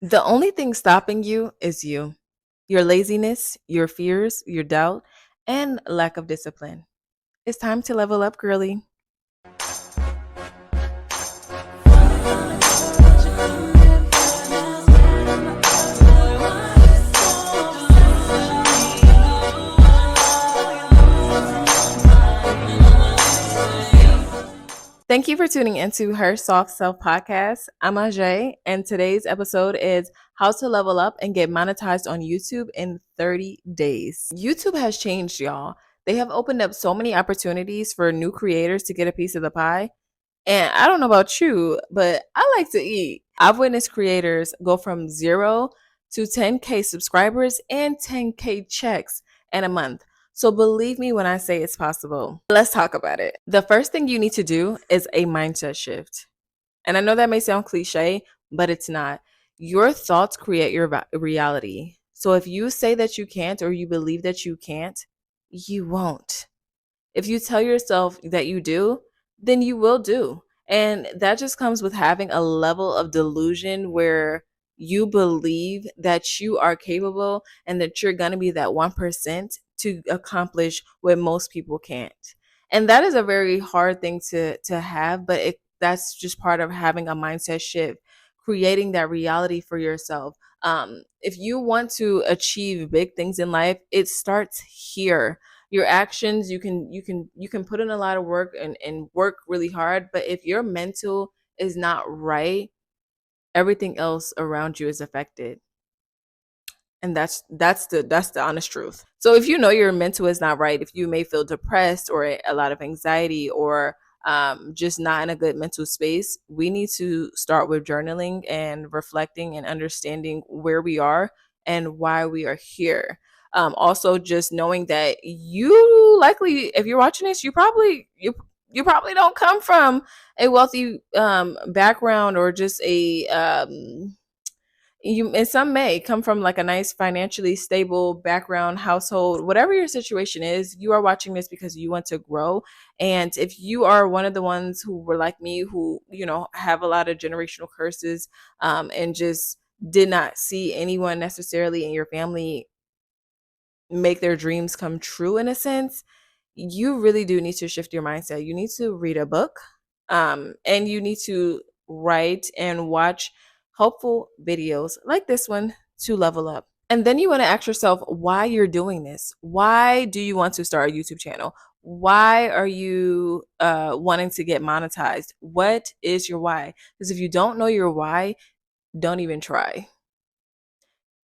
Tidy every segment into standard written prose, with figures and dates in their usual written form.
The only thing stopping you is you, your laziness, your fears, your doubt, and lack of discipline. It's time to level up, girly. Thank you for tuning into Her Soft Self podcast. I'm Ajay, and today's episode is how to level up and get monetized on YouTube in 30 days. YouTube has changed, y'all. They have opened up so many opportunities for new creators to get a piece of the pie. And I don't know about you, but I like to eat. I've witnessed creators go from 0 to 10K subscribers and 10K checks in a month. So believe me when I say it's possible. Let's talk about it. The first thing you need to do is a mindset shift. And I know that may sound cliche, but it's not. Your thoughts create your reality. So if you say that you can't or you believe that you can't, you won't. If you tell yourself that you do, then you will do. And that just comes with having a level of delusion where you believe that you are capable and that you're going to be that 1% to accomplish what most people can't. And that is a very hard thing to have, but that's just part of having a mindset shift, creating that reality for yourself. If you want to achieve big things in life, it starts here. Your actions, you can put in a lot of work and work really hard, but if your mental is not right, everything else around you is affected. And that's the honest truth. So if you know your mental is not right, if you may feel depressed or a lot of anxiety or just not in a good mental space, we need to start with journaling and reflecting and understanding where we are and why we are here. Also, just knowing that you likely, if you're watching this, you probably don't come from a wealthy background or just a you, and some may come from like a nice financially stable background household. Whatever your situation is, you are watching this because you want to grow. And if you are one of the ones who were like me, who have a lot of generational curses, and just did not see anyone necessarily in your family make their dreams come true, in a sense, you really do need to shift your mindset. You need to read a book, and you need to write and watch helpful videos like this one to level up. And then you want to ask yourself why you're doing this. Why do you want to start a YouTube channel? Why are you wanting to get monetized? What is your why? Because if you don't know your why, don't even try.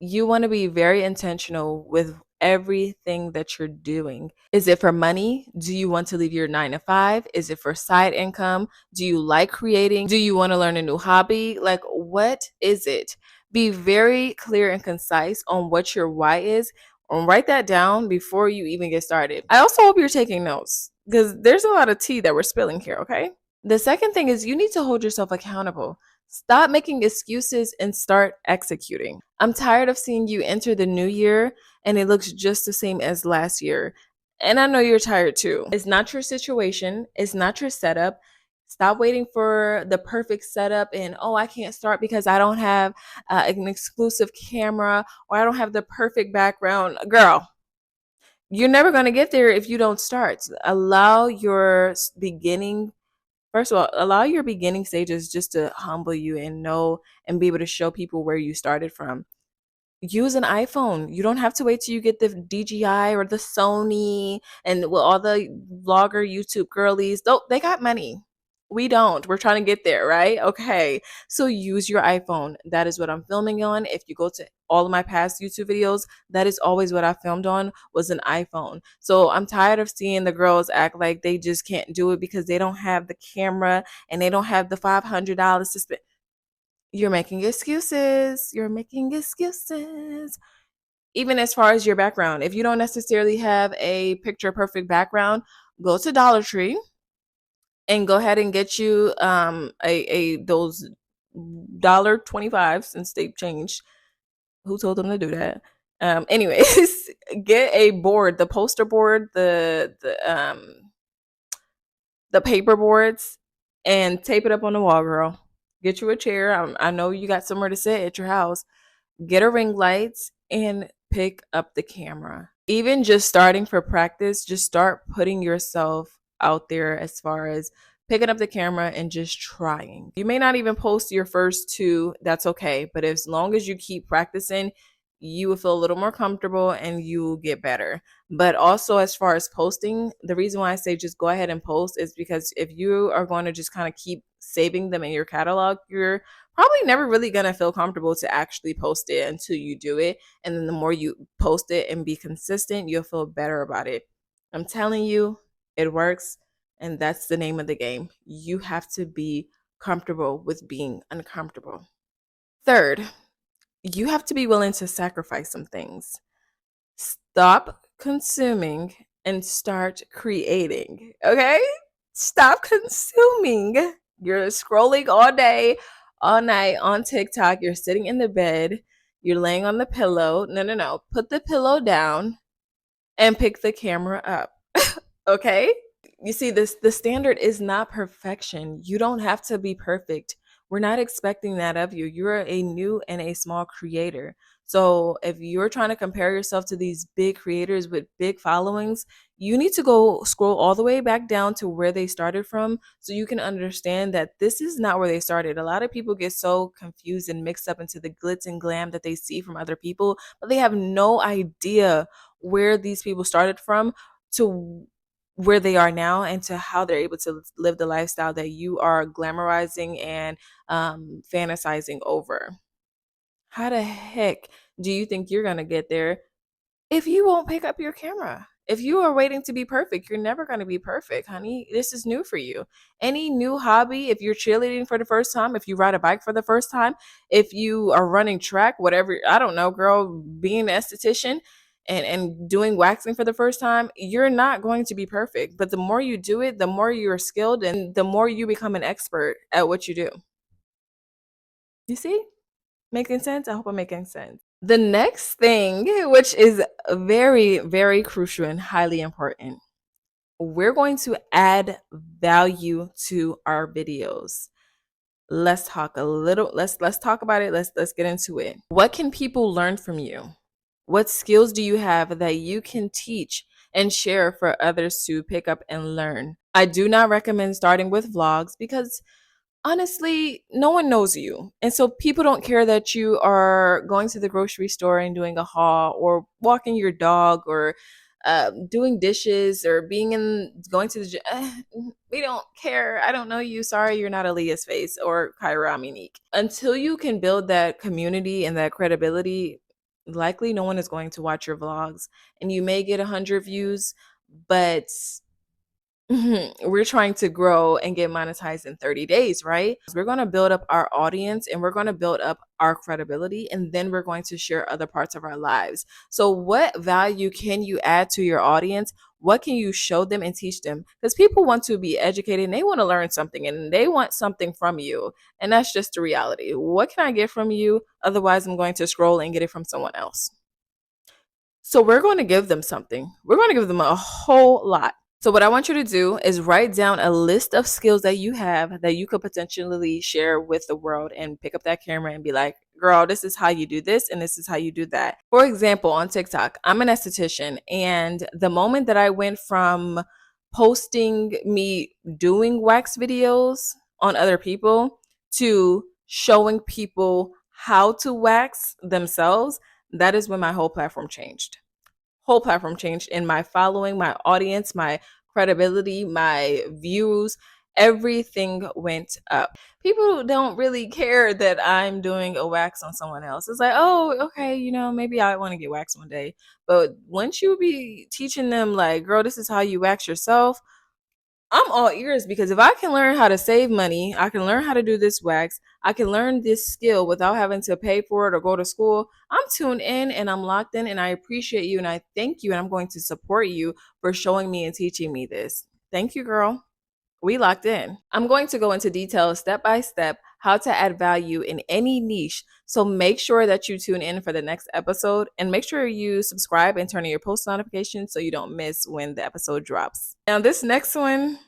You want to be very intentional with everything that you're doing. Is it for money? Do you want to leave your 9 to 5? Is it for side income? Do you like creating? Do you want to learn a new hobby? Like, what is it? Be very clear and concise on what your why is, and write that down before you even get started. I also hope you're taking notes because there's a lot of tea that we're spilling here, okay? The second thing is you need to hold yourself accountable. Stop making excuses and start executing. I'm tired of seeing you enter the new year and it looks just the same as last year. And I know you're tired too. It's not your situation, it's not your setup. Stop waiting for the perfect setup and, oh, I can't start because I don't have an exclusive camera or I don't have the perfect background. Girl, you're never going to get there if you don't start. Allow your beginning First of all, allow your beginning stages just to humble you and know and be able to show people where you started from. Use an iPhone. You don't have to wait till you get the DJI or the Sony and well, all the vlogger YouTube girlies. They got money. We don't. We're trying to get there, right? Okay. So use your iPhone. That is what I'm filming on. If you go to all of my past YouTube videos, that is always what I filmed on was an iPhone. So I'm tired of seeing the girls act like they just can't do it because they don't have the camera and they don't have the $500 to spend. You're making excuses. You're making excuses. Even as far as your background, if you don't necessarily have a picture perfect background, go to Dollar Tree and go ahead and get you a those $1.25 since they've changed. Who told them to do that? Anyways, get a board, the poster board, the paper boards, and tape it up on the wall, girl. Get you a chair. I know you got somewhere to sit at your house. Get a ring light and pick up the camera. Even just starting for practice, just start putting yourself out there as far as picking up the camera and just trying. You may not even post your first two, that's okay. But as long as you keep practicing, you will feel a little more comfortable and you will get better. But also, as far as posting, the reason why I say just go ahead and post is because if you are going to just kind of keep saving them in your catalog, you're probably never really going to feel comfortable to actually post it until you do it. And then the more you post it and be consistent, you'll feel better about it. I'm telling you, it works. And that's the name of the game. You have to be comfortable with being uncomfortable. Third, you have to be willing to sacrifice some things. Stop consuming and start creating. Okay? Stop consuming. You're scrolling all day, all night on TikTok. You're sitting in the bed. You're laying on the pillow. No, no, no. Put the pillow down and pick the camera up. Okay? You see, the standard is not perfection. You don't have to be perfect. We're not expecting that of you. You're a new and a small creator. So if you're trying to compare yourself to these big creators with big followings, you need to go scroll all the way back down to where they started from so you can understand that this is not where they started. A lot of people get so confused and mixed up into the glitz and glam that they see from other people, but they have no idea where these people started from to where they are now and to how they're able to live the lifestyle that you are glamorizing and fantasizing over. How the heck do you think you're going to get there if you won't pick up your camera? If you are waiting to be perfect, you're never going to be perfect, honey. This is new for you. Any new hobby, if you're cheerleading for the first time, if you ride a bike for the first time, if you are running track, whatever, I don't know, girl, being an esthetician and doing waxing for the first time, you're not going to be perfect. But the more you do it, the more you're skilled and the more you become an expert at what you do. You see? Making sense? I hope I'm making sense. The next thing, which is very, very crucial and highly important, we're going to add value to our videos. Let's talk a little, let's talk about it. Let's get into it. What can people learn from you? What skills do you have that you can teach and share for others to pick up and learn? I do not recommend starting with vlogs because honestly, no one knows you. And so people don't care that you are going to the grocery store and doing a haul or walking your dog or doing dishes or being in going to the gym. We don't care. I don't know you. Sorry, you're not Aaliyah's face or Kyra Monique. Until you can build that community and that credibility, likely no one is going to watch your vlogs. And you may get 100 views, but we're trying to grow and get monetized in 30 days, right? We're going to build up our audience and we're going to build up our credibility, and then we're going to share other parts of our lives. So what value can you add to your audience? What can you show them and teach them? Because people want to be educated and they want to learn something and they want something from you. And that's just the reality. What can I get from you? Otherwise, I'm going to scroll and get it from someone else. So we're going to give them something. We're going to give them a whole lot. So what I want you to do is write down a list of skills that you have that you could potentially share with the world and pick up that camera and be like, girl, this is how you do this and this is how you do that. For example, on TikTok, I'm an esthetician, and the moment that I went from posting me doing wax videos on other people to showing people how to wax themselves, that is when my whole platform changed in my following, my audience, my credibility, my views. Everything went up. People don't really care that I'm doing a wax on someone else. It's like, oh, okay, maybe I want to get waxed one day. But once you be teaching them, like, girl, this is how you wax yourself, I'm all ears, because if I can learn how to save money, I can learn how to do this wax, I can learn this skill without having to pay for it or go to school. I'm tuned in and I'm locked in, and I appreciate you and I thank you and I'm going to support you for showing me and teaching me this. Thank you, girl. We locked in. I'm going to go into detail step by step how to add value in any niche. So make sure that you tune in for the next episode, and make sure you subscribe and turn on your post notifications so you don't miss when the episode drops. Now this next one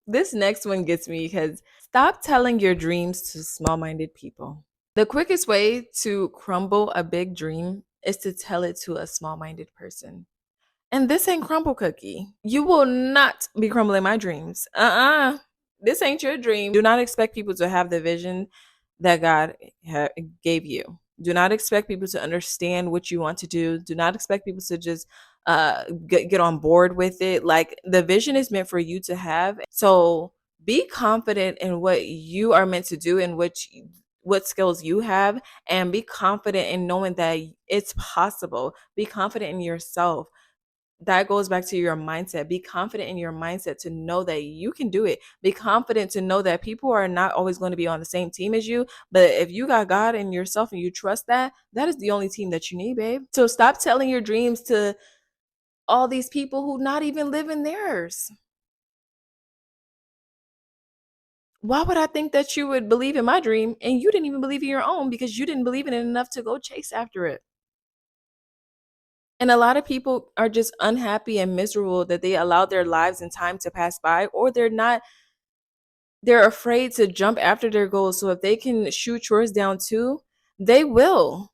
gets me because Stop telling your dreams to small minded people. The quickest way to crumble a big dream is to tell it to a small minded person. And this ain't crumble cookie. You will not be crumbling my dreams. This ain't your dream. Do not expect people to have the vision that God gave you. Do not expect people to understand what you want to do. Do not expect people to just get on board with it. Like, the vision is meant for you to have. So be confident in what you are meant to do and what skills you have, and be confident in knowing that it's possible. Be confident in yourself. That goes back to your mindset. Be confident in your mindset to know that you can do it. Be confident to know that people are not always going to be on the same team as you. But if you got God in yourself and you trust that, that is the only team that you need, babe. So stop telling your dreams to all these people who not even live in theirs. Why would I think that you would believe in my dream and you didn't even believe in your own because you didn't believe in it enough to go chase after it? And a lot of people are just unhappy and miserable that they allowed their lives and time to pass by, or they're afraid to jump after their goals. So if they can shoot yours down too, they will.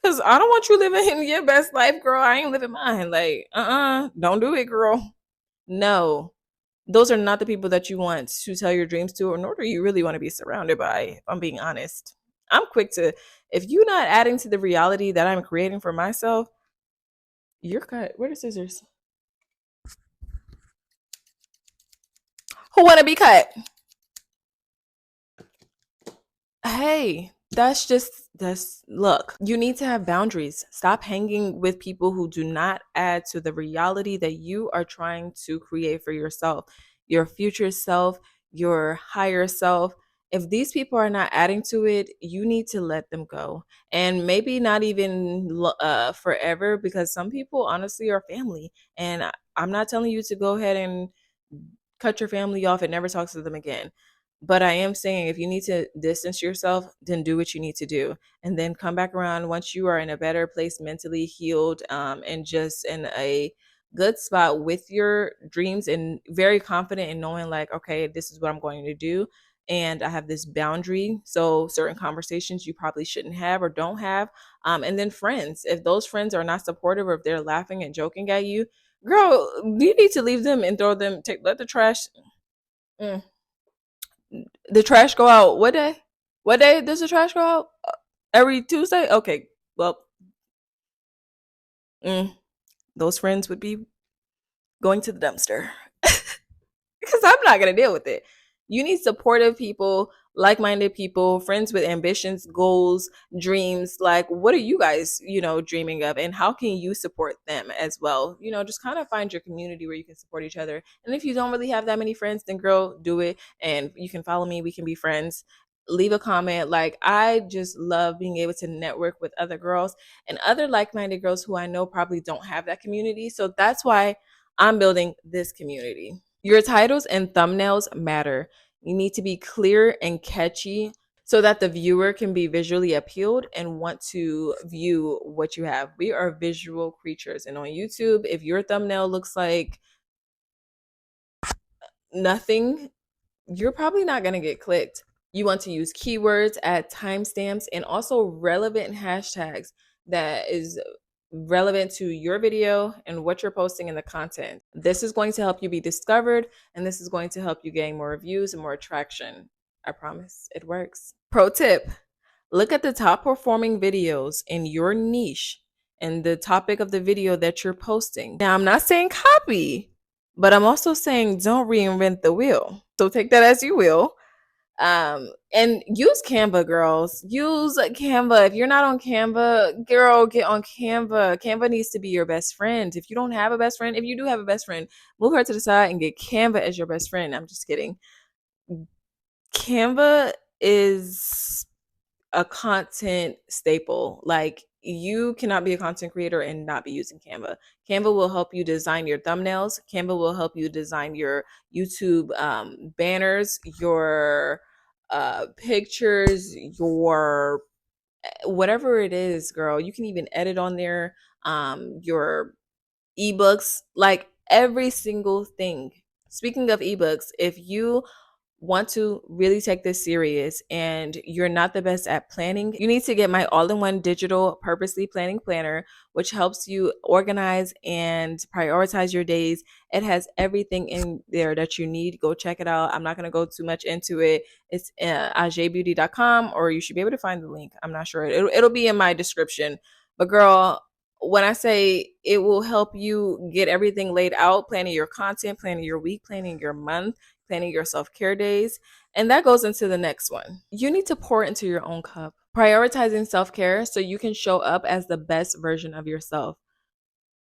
Cause I don't want you living in your best life, girl. I ain't living mine. Like, don't do it, girl. No. Those are not the people that you want to tell your dreams to, or nor do you really want to be surrounded by, if I'm being honest. I'm quick to, if you're not adding to the reality that I'm creating for myself, you're cut. Where are the scissors? Who wanna be cut? Hey, that's look, you need to have boundaries. Stop hanging with people who do not add to the reality that you are trying to create for yourself, your future self, your higher self. If these people are not adding to it, you need to let them go. And maybe not even forever, because some people honestly are family. And I'm not telling you to go ahead and cut your family off and never talk to them again. But I am saying, if you need to distance yourself, then do what you need to do. And then come back around once you are in a better place, mentally healed, and just in a good spot with your dreams, and very confident in knowing, like, okay, this is what I'm going to do. And I have this boundary. So certain conversations you probably shouldn't have or don't have. And then friends, if those friends are not supportive, or if they're laughing and joking at you, girl, you need to leave them and throw them. Let the trash. Mm, the trash go out. What day? What day does the trash go out? Every Tuesday. Okay. Well, mm, those friends would be going to the dumpster. Because I'm not going to deal with it. You need supportive people, like-minded people, friends with ambitions, goals, dreams. Like, what are you guys, dreaming of, and how can you support them as well? Just kind of find your community where you can support each other. And if you don't really have that many friends, then girl, do it. And you can follow me. We can be friends. Leave a comment. Like, I just love being able to network with other girls and other like-minded girls who I know probably don't have that community. So that's why I'm building this community. Your titles and thumbnails matter. You need to be clear and catchy so that the viewer can be visually appealed and want to view what you have. We are visual creatures. And on YouTube, if your thumbnail looks like nothing, you're probably not going to get clicked. You want to use keywords, add timestamps, and also relevant hashtags that is relevant to your video and what you're posting in the content. This is going to help you be discovered, and this is going to help you gain more views and more traction. I promise it works. Pro tip: look at the top performing videos in your niche and the topic of the video that you're posting. Now, I'm not saying copy, but I'm also saying don't reinvent the wheel. So take that as you will. And use Canva, girls. Use Canva. If you're not on Canva, girl, get on Canva. Canva needs to be your best friend. If you don't have a best friend, if you do have a best friend, move her to the side and get Canva as your best friend. I'm just kidding. Canva is a content staple. Like, you cannot be a content creator and not be using Canva. Canva will help you design your thumbnails. Canva will help you design your YouTube banners, your pictures, your whatever it is, girl. You can even edit on there, your ebooks, like every single thing. Speaking of ebooks, if you want to really take this serious and you're not the best at planning, you need to get my all-in-one digital purposely planning planner, which helps you organize and prioritize your days. It has everything in there that you need. Go check it out. I'm not going to go too much into it. It's Asjee'Beauty.com, or you should be able to find the link. I'm not sure. It'll be in my description. But girl, when I say it will help you get everything laid out, planning your content, planning your week, planning your month, planning your self-care days. And that goes into the next one. You need to pour into your own cup. Prioritizing self-care so you can show up as the best version of yourself.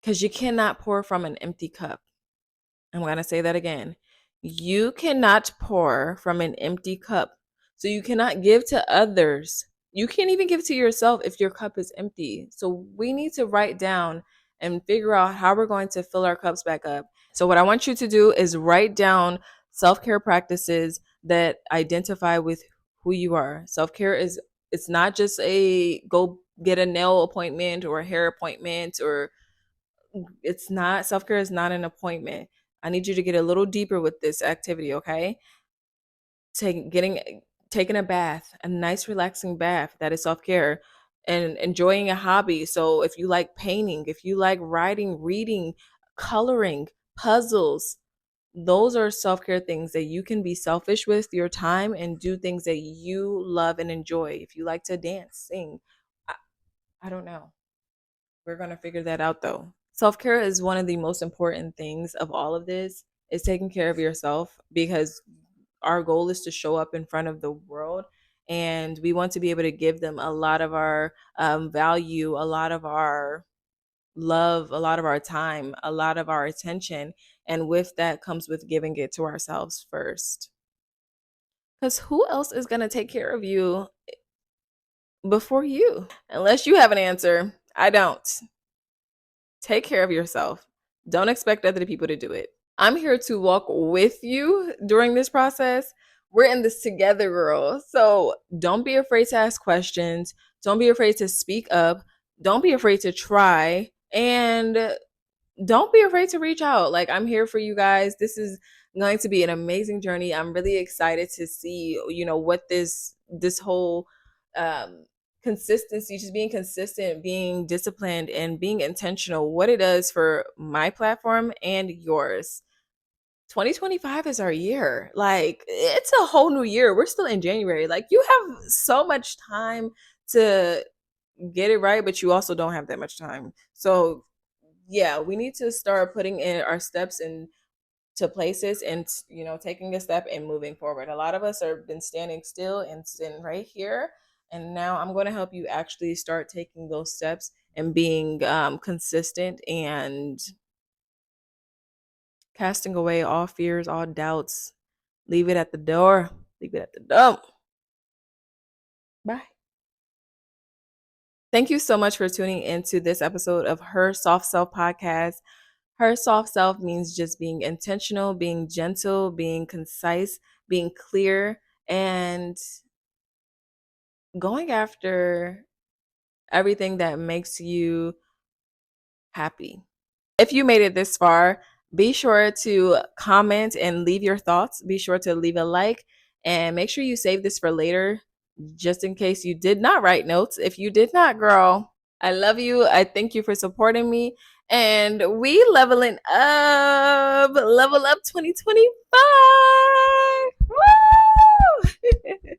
Because you cannot pour from an empty cup. I'm going to say that again. You cannot pour from an empty cup. So you cannot give to others. You can't even give to yourself if your cup is empty. So we need to write down and figure out how we're going to fill our cups back up. So what I want you to do is write down self-care practices that identify with who you are. Self-care is, it's not just a go get a nail appointment or a hair appointment, or it's not, self-care is not an appointment. I need you to get a little deeper with this activity, okay? Taking a bath, a nice relaxing bath, that is self-care, and enjoying a hobby. So if you like painting, if you like writing, reading, coloring, puzzles, those are self-care things that you can be selfish with your time and do things that you love and enjoy. If you like to dance, sing, I, I don't know. We're going to figure that out though. Self-care is one of the most important things of all of this, is taking care of yourself, because our goal is to show up in front of the world, and we want to be able to give them a lot of our value, a lot of our love, a lot of our time, a lot of our attention. And with that comes with giving it to ourselves first. Because who else is going to take care of you before you? Unless you have an answer, I don't. Take care of yourself. Don't expect other people to do it. I'm here to walk with you during this process. We're in this together, girl. So don't be afraid to ask questions. Don't be afraid to speak up. Don't be afraid to try. And don't be afraid to reach out. Like, I'm here for you guys. This is going to be an amazing journey. I'm really excited to see, what this whole consistency, just being consistent, being disciplined, and being intentional, what it does for my platform and yours. 2025 is our year. Like, it's a whole new year. We're still in January. Like, you have so much time to get it right, but you also don't have that much time. So yeah, we need to start putting in our steps into places, and taking a step and moving forward. A lot of us have been standing still and sitting right here, and now I'm going to help you actually start taking those steps and being consistent and casting away all fears, all doubts. Leave it at the door. Leave it at the door. Bye. Thank you so much for tuning into this episode of Her Soft Self podcast. Her soft self means just being intentional, being gentle, being concise, being clear, and going after everything that makes you happy. If you made it this far, be sure to comment and leave your thoughts. Be sure to leave a like, and make sure you save this for later, just in case you did not write notes. If you did not, girl, I love you. I thank you for supporting me. And we leveling up, level up 2025. Woo!